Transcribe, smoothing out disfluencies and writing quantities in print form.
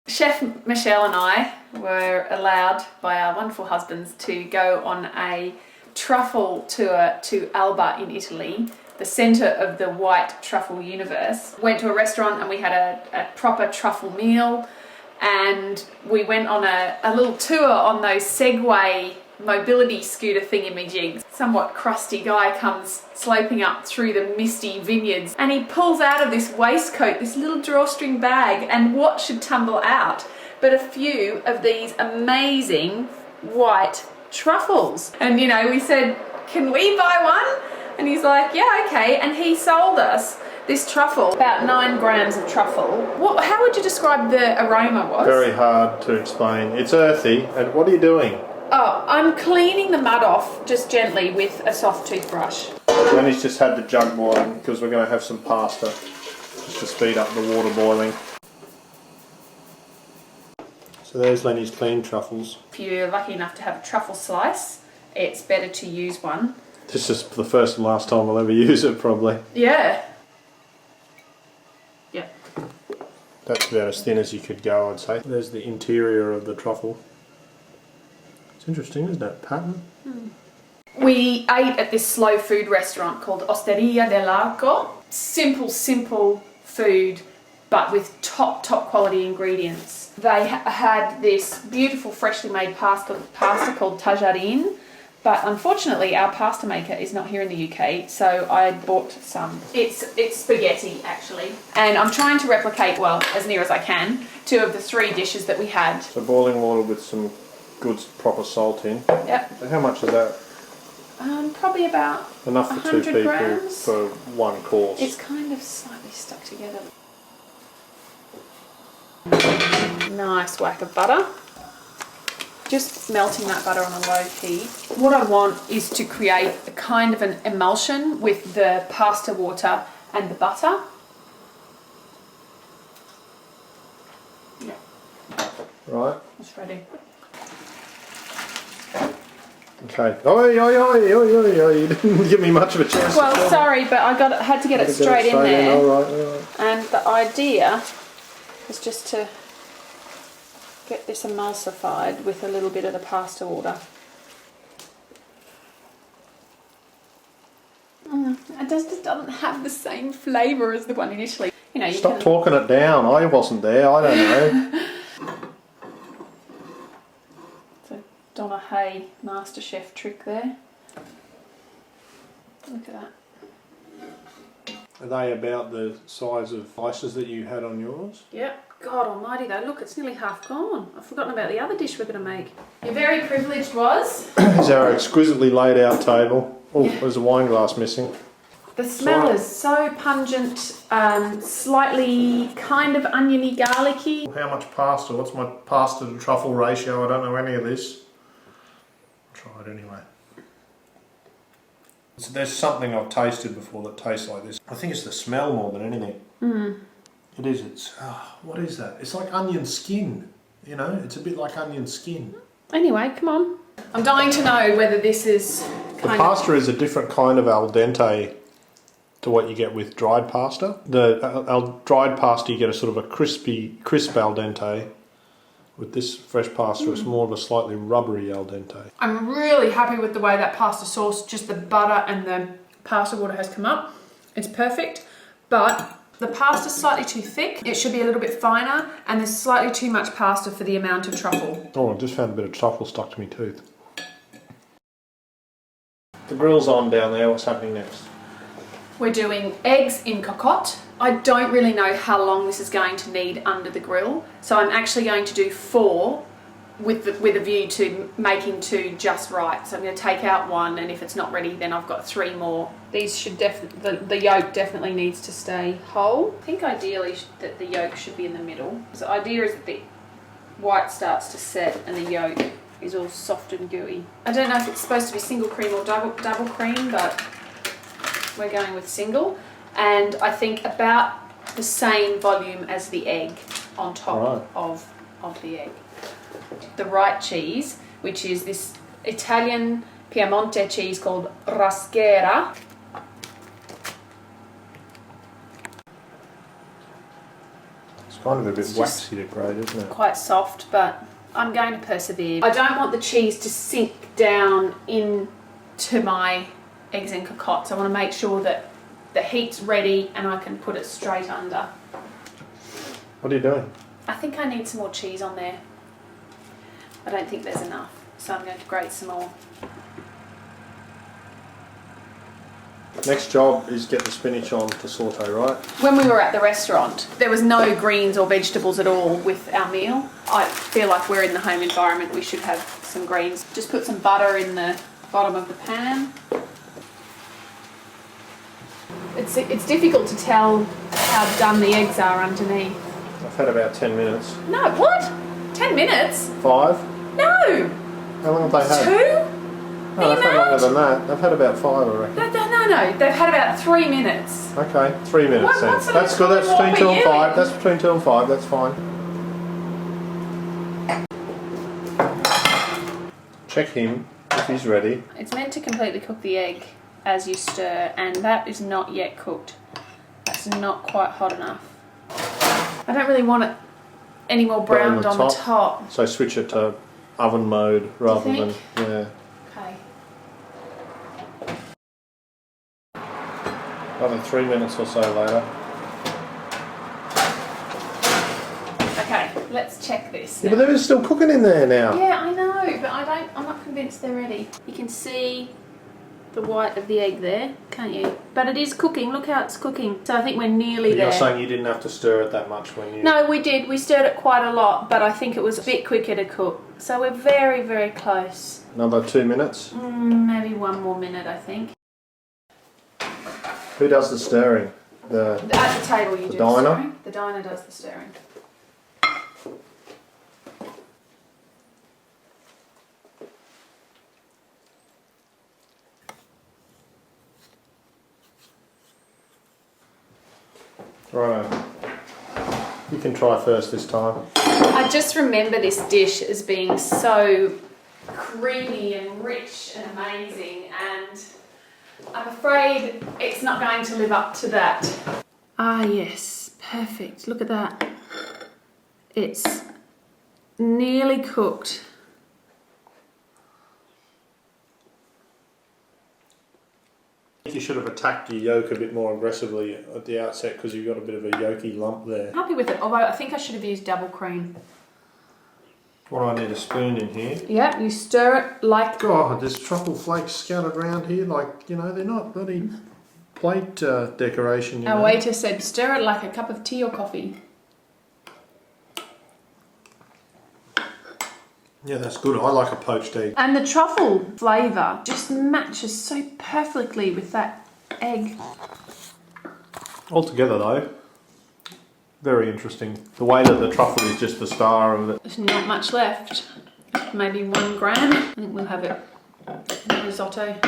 Chef Michelle and I were allowed by our wonderful husbands to go on a truffle tour to Alba in Italy, the centre of the white truffle universe. Went to a restaurant and we had a proper truffle meal, and we went on a little tour on those Segway mobility scooter thingamajigs. Somewhat crusty guy comes sloping up through the misty vineyards and he pulls out of this waistcoat this little drawstring bag, and what should tumble out but a few of these amazing white truffles. And you know, we said, can we buy one? And he's like, yeah, okay. And he sold us this truffle, about 9 grams of truffle. How would you describe the aroma was? Very hard to explain. It's earthy. And what are you doing? Oh, I'm cleaning the mud off just gently with a soft toothbrush. Lenny's just had the jug boiling because we're going to have some pasta just to speed up the water boiling. So there's Lenny's clean truffles. If you're lucky enough to have a truffle slice, it's better to use one. This is the first and last time we'll ever use it, probably. Yeah. Yeah. That's about as thin as you could go, I'd say. There's the interior of the truffle. It's interesting, isn't it? Pattern. We ate at this slow food restaurant called Osteria dell'Arco. Simple food, but with top quality ingredients. They had this beautiful freshly made pasta called tajarin, but unfortunately our pasta maker is not here in the UK, so I bought some. It's spaghetti actually, and I'm trying to replicate, well, as near as I can, 2 of the 3 dishes that we had. So boiling water with some good proper salt in. Yep. How much is that? Probably about enough for 2 people grams. for 1 course. It's kind of slightly stuck together. Nice whack of butter. Just melting that butter on a low heat. What I want is to create a kind of an emulsion with the pasta water and the butter. Yeah. Right. It's ready. Okay. Oi, you didn't give me much of a chance. Well, sorry, but I had to get it straight in there. All right. And the idea is just to get this emulsified with a little bit of the pasta water. It just doesn't have the same flavour as the one in Italy. You know, Stop talking it down. I wasn't there. I don't know. It's a Donna Hay MasterChef trick there. Look at that. Are they about the size of slices that you had on yours? Yep. God almighty though, look, it's nearly half gone. I've forgotten about the other dish we're going to make. You're very privileged, was. Is our exquisitely laid out table. Oh, yeah. There's a wine glass missing. The smell is so pungent, slightly kind of oniony, garlicky. How much pasta? What's my pasta to truffle ratio? I don't know any of this. I'll try it anyway. So there's something I've tasted before that tastes like this. I think it's the smell more than anything. It is. It's what is that? It's like onion skin. You know, it's a bit like onion skin. Anyway, come on. I'm dying to know whether this is the pasta is a different kind of al dente to what you get with dried pasta. The dried pasta you get a sort of a crisp al dente. With this fresh pasta, it's more of a slightly rubbery al dente. I'm really happy with the way that pasta sauce, just the butter and the pasta water has come up. It's perfect, but the pasta's slightly too thick. It should be a little bit finer, and there's slightly too much pasta for the amount of truffle. Oh, I just found a bit of truffle stuck to my tooth. The grill's on down there. What's happening next? We're doing eggs in cocotte. I don't really know how long this is going to need under the grill, so I'm actually going to do 4 with a view to making 2 just right. So I'm going to take out 1, and if it's not ready, then I've got 3 more. These should the yolk definitely needs to stay whole. I think ideally that the yolk should be in the middle. So the idea is that the white starts to set and the yolk is all soft and gooey. I don't know if it's supposed to be single cream or double cream, but we're going with single. And I think about the same volume as the egg on top of the egg. The right cheese, which is this Italian Piemonte cheese called Raschera. It's kind of a bit waxy to grate, isn't it? Quite soft, but I'm going to persevere. I don't want the cheese to sink down into my eggs and cocottes. I want to make sure that the heat's ready and I can put it straight under. What are you doing? I think I need some more cheese on there. I don't think there's enough, so I'm going to grate some more. Next job is get the spinach on to saute, right? When we were at the restaurant, there was no greens or vegetables at all with our meal. I feel like we're in the home environment, we should have some greens. Just put some butter in the bottom of the pan. It's difficult to tell how done the eggs are underneath. I've had about 10 minutes. No, what? 10 minutes? 5? No! How long have they had? 2? No, they've had longer than that. They've had about 5, I reckon. No. They've had about 3 minutes. Okay, 3 minutes then. That's good. That's between 2 and 5. That's between 2 and 5. That's fine. Check him if he's ready. It's meant to completely cook the egg as you stir, and that is not yet cooked. That's not quite hot enough. I don't really want it any more browned on the top. So switch it to oven mode rather than, yeah. Okay. Another 3 minutes or so later. Okay, let's check this. Yeah, but they're still cooking in there now. Yeah, I know, but I'm not convinced they're ready. You can see the white of the egg there, can't you? But it is cooking. Look how it's cooking. So I think we're nearly there. You're saying you didn't have to stir it that much when you... No, we did. We stirred it quite a lot, but I think it was a bit quicker to cook. So we're very, very close. Another 2 minutes? Maybe 1 more minute, I think. Who does the stirring? At the table you do the diner? stirring. The diner does the stirring. Right. You can try first this time. I just remember this dish as being so creamy and rich and amazing, and I'm afraid it's not going to live up to that. Ah yes, perfect. Look at that. It's nearly cooked. I think you should have attacked your yolk a bit more aggressively at the outset because you've got a bit of a yolky lump there. Happy with it, although I think I should have used double cream. What do I need, a spoon in here? Yeah, you stir it like... God, there's truffle flakes scattered around here like, you know, they're not bloody plate decoration, you know. Our waiter said stir it like a cup of tea or coffee. Yeah, that's good. I like a poached egg. And the truffle flavour just matches so perfectly with that egg. Altogether though, very interesting. The way that the truffle is just the star of it. There's not much left. Maybe 1 gram. I think we'll have it in risotto.